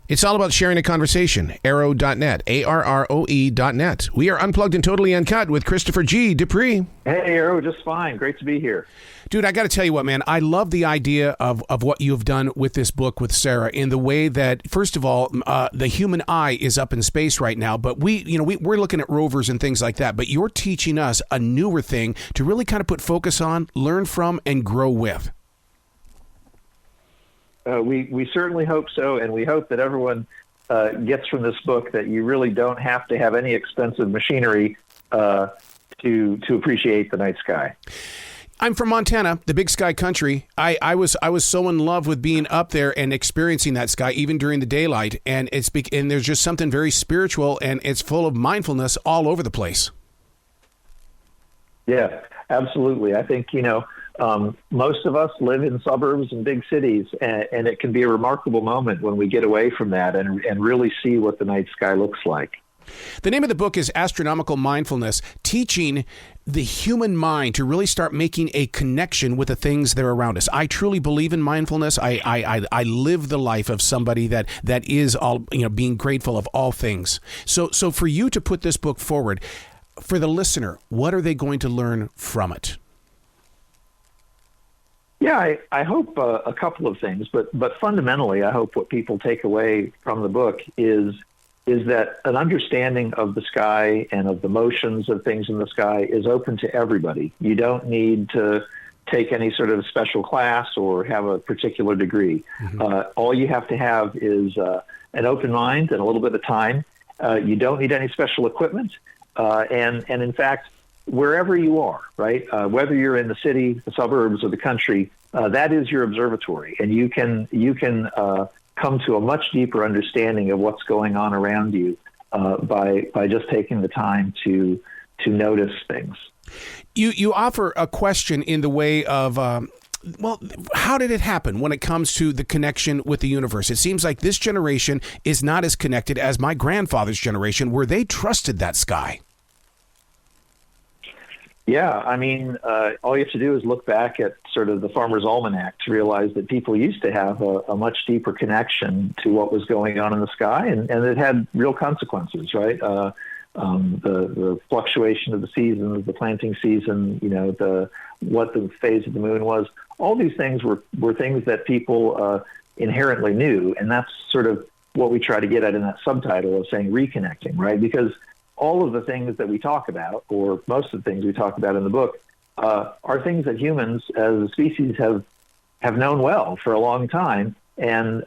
It's all about sharing a conversation. Arrow.net, ARROE.net. We are unplugged and totally uncut with Christopher G. Pree. Hey, Arrow, just fine. Great to be here. Dude, I got to tell you what, man. I love the idea of what you've done with this book with Sarah in the way that, first of all, the human eye is up in space right now, but we're looking at rovers and things like that, but you're teaching us a newer thing to really kind of put focus on, learn from, and grow with. We certainly hope so, and we hope that everyone gets from this book that you really don't have to have any expensive machinery to appreciate the night sky. I'm from Montana, the big sky country. I was so in love with being up there and experiencing that sky even during the daylight, and there's just something very spiritual, and it's full of mindfulness all over the place. Yeah, absolutely. I think most of us live in suburbs and big cities, and it can be a remarkable moment when we get away from that and really see what the night sky looks like. The name of the book is Astronomical Mindfulness, teaching the human mind to really start making a connection with the things that are around us. I truly believe in mindfulness. I live the life of somebody that is all, being grateful of all things. So for you to put this book forward, for the listener, what are they going to learn from it? Yeah, I hope a couple of things, but fundamentally, I hope what people take away from the book is that an understanding of the sky and of the motions of things in the sky is open to everybody. You don't need to take any sort of special class or have a particular degree. Mm-hmm. All you have to have is an open mind and a little bit of time. You don't need any special equipment. And in fact, wherever you are, right, whether you're in the city, the suburbs, or the country, that is your observatory. And you can come to a much deeper understanding of what's going on around you by just taking the time to notice things. You offer a question in the way of, how did it happen when it comes to the connection with the universe? It seems like this generation is not as connected as my grandfather's generation, where they trusted that sky. Yeah, I mean, all you have to do is look back at sort of the Farmer's Almanac to realize that people used to have a much deeper connection to what was going on in the sky, and it had real consequences, right? The fluctuation of the seasons, the planting season, what the phase of the moon was. All these things were things that people inherently knew, and that's sort of what we try to get at in that subtitle of saying reconnecting, right? Because all of the things that we talk about, or most of the things we talk about in the book, are things that humans as a species have known well for a long time, and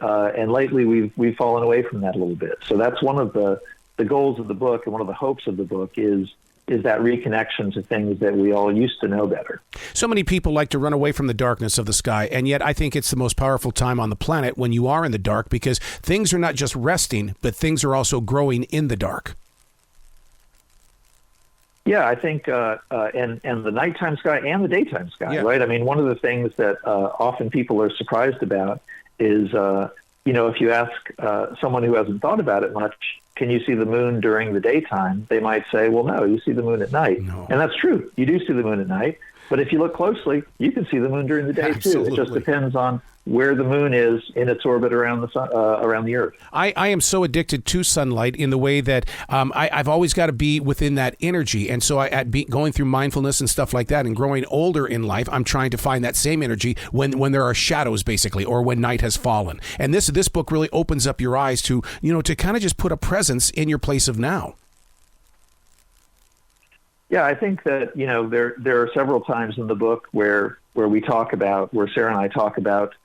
lately we've fallen away from that a little bit. So that's one of the goals of the book, and one of the hopes of the book is that reconnection to things that we all used to know better. So many people like to run away from the darkness of the sky, and yet I think it's the most powerful time on the planet when you are in the dark, because things are not just resting, but things are also growing in the dark. Yeah, I think, and the nighttime sky and the daytime sky, right? I mean, one of the things that often people are surprised about is, if you ask someone who hasn't thought about it much, can you see the moon during the daytime? They might say, well, no, you see the moon at night. No. And that's true. You do see the moon at night. But if you look closely, you can see the moon during the day, Absolutely. Too. It just depends on where the moon is in its orbit around the sun, around the Earth. I am so addicted to sunlight in the way that I've always got to be within that energy. And so going through mindfulness and stuff like that and growing older in life, I'm trying to find that same energy when there are shadows, basically, or when night has fallen. And this book really opens up your eyes to kind of just put a presence in your place of now. Yeah, I think that, there are several times in the book where Sarah and I talk about,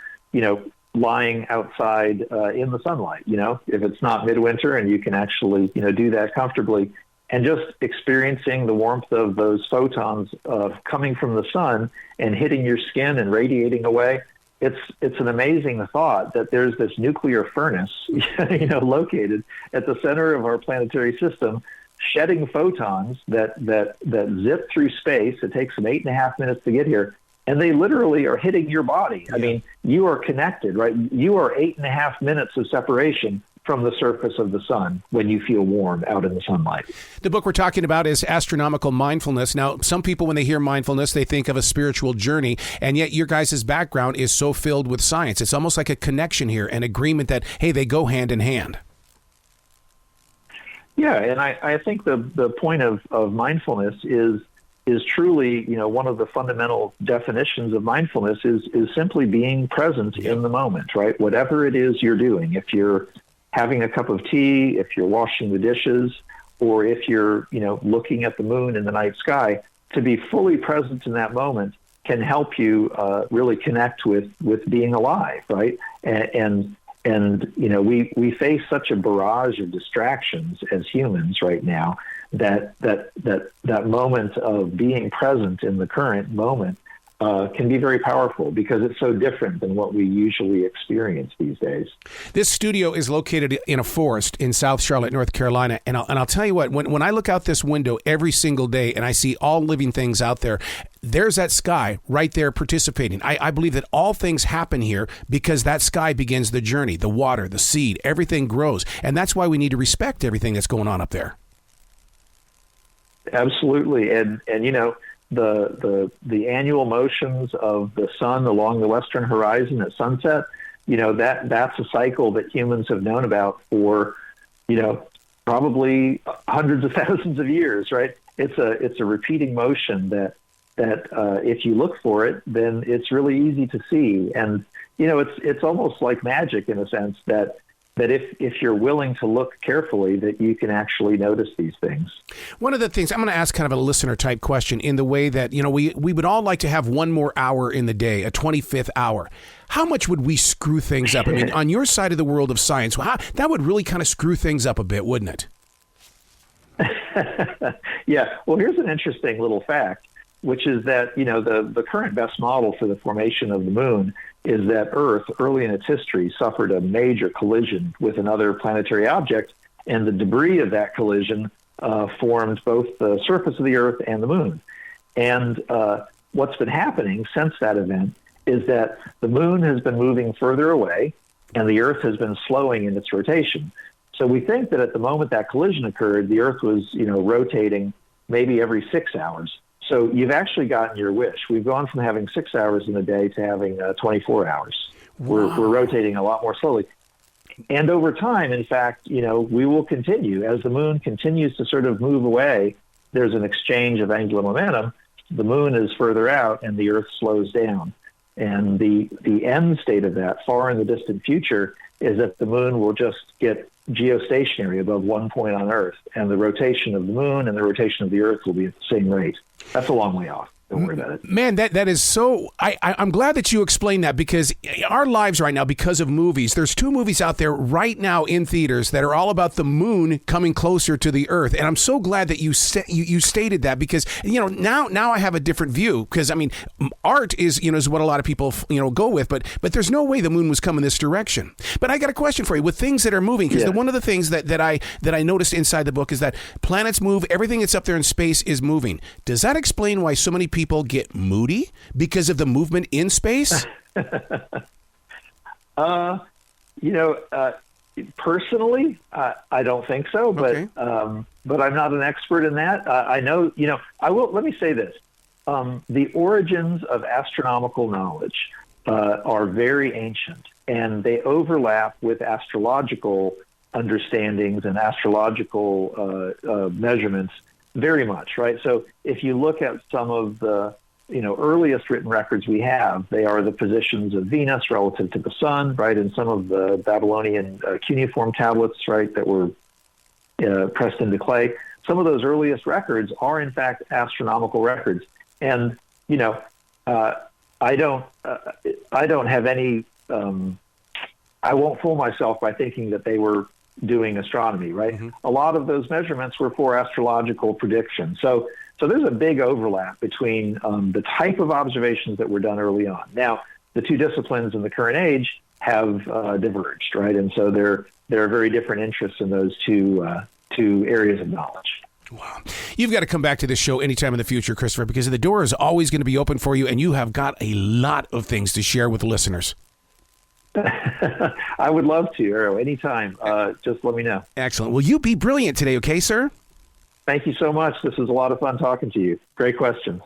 lying outside in the sunlight, if it's not midwinter and you can actually, do that comfortably, and just experiencing the warmth of those photons coming from the sun and hitting your skin and radiating away. It's an amazing thought that there's this nuclear furnace, located at the center of our planetary system, shedding photons that zip through space. It takes them 8.5 minutes to get here, and they literally are hitting your body. I mean, you are connected, right? You are 8.5 minutes of separation from the surface of the sun when you feel warm out in the sunlight. The book we're talking about is Astronomical Mindfulness. Now, some people, when they hear mindfulness, they think of a spiritual journey, and yet your guys' background is so filled with science. It's almost like a connection here, an agreement that, hey, they go hand in hand. Yeah, and I think the point of mindfulness is truly, one of the fundamental definitions of mindfulness is simply being present in the moment, right? Whatever it is you're doing, if you're having a cup of tea, if you're washing the dishes, or if you're, looking at the moon in the night sky, to be fully present in that moment can help you really connect with being alive, right? And we face such a barrage of distractions as humans right now that moment of being present in the current moment can be very powerful because it's so different than what we usually experience these days. This studio is located in a forest in South Charlotte, North Carolina. And I'll tell you what, when I look out this window every single day and I see all living things out there, there's that sky right there participating. I believe that all things happen here because that sky begins the journey, the water, the seed, everything grows. And that's why we need to respect everything that's going on up there. Absolutely. And the annual motions of the sun along the western horizon at sunset, that's a cycle that humans have known about for, probably hundreds of thousands of years, right? It's a repeating motion that if you look for it, then it's really easy to see. And, it's almost like magic in a sense that if you're willing to look carefully, that you can actually notice these things. One of the things, I'm going to ask kind of a listener type question in the way that, we would all like to have one more hour in the day, a 25th hour. How much would we screw things up? I mean, on your side of the world of science, that would really kind of screw things up a bit, wouldn't it? Yeah. Well, here's an interesting little fact, which is that, the current best model for the formation of the moon is that Earth, early in its history, suffered a major collision with another planetary object, and the debris of that collision formed both the surface of the Earth and the moon. And what's been happening since that event is that the moon has been moving further away, and the Earth has been slowing in its rotation. So we think that at the moment that collision occurred, the Earth was, rotating maybe every 6 hours. So you've actually gotten your wish. We've gone from having 6 hours in a day to having 24 hours. Wow. We're rotating a lot more slowly. And over time, in fact, we will continue. As the moon continues to sort of move away, there's an exchange of angular momentum. The moon is further out and the Earth slows down. And the end state of that, far in the distant future, is that the moon will just get geostationary above one point on Earth, and the rotation of the moon and the rotation of the Earth will be at the same rate. That's a long way off. Don't worry about it. Man, that is so... I'm glad that you explained that, because our lives right now, because of movies, there's 2 movies out there right now in theaters that are all about the moon coming closer to the Earth. And I'm so glad that you stated that, because, now I have a different view. Because, I mean, art is what a lot of people, go with. But there's no way the moon was coming this direction. But I got a question for you. With things that are moving, because one of the things that I noticed inside the book is that planets move. Everything that's up there in space is moving. Does that explain why so many people get moody because of the movement in space? Personally, I don't think so, but okay. But I'm not an expert in that. I know, I will. Let me say this: the origins of astronomical knowledge are very ancient, and they overlap with astrological understandings and astrological measurements very much, right? So if you look at some of the earliest written records we have, they are the positions of Venus relative to the sun, right? And some of the Babylonian cuneiform tablets, right, that were pressed into clay. Some of those earliest records are in fact astronomical records. And I don't have any. I won't fool myself by thinking that they were doing astronomy, right? Mm-hmm. A lot of those measurements were for astrological prediction. So there's a big overlap between the type of observations that were done early on. Now, the 2 disciplines in the current age have diverged, right? And so there are very different interests in those two areas of knowledge. Wow. You've got to come back to this show anytime in the future, Christopher, because the door is always going to be open for you, and you have got a lot of things to share with the listeners. I would love to, Arrow, anytime. Just let me know. Excellent. Well, you be brilliant today, okay, sir? Thank you so much. This was a lot of fun talking to you. Great questions.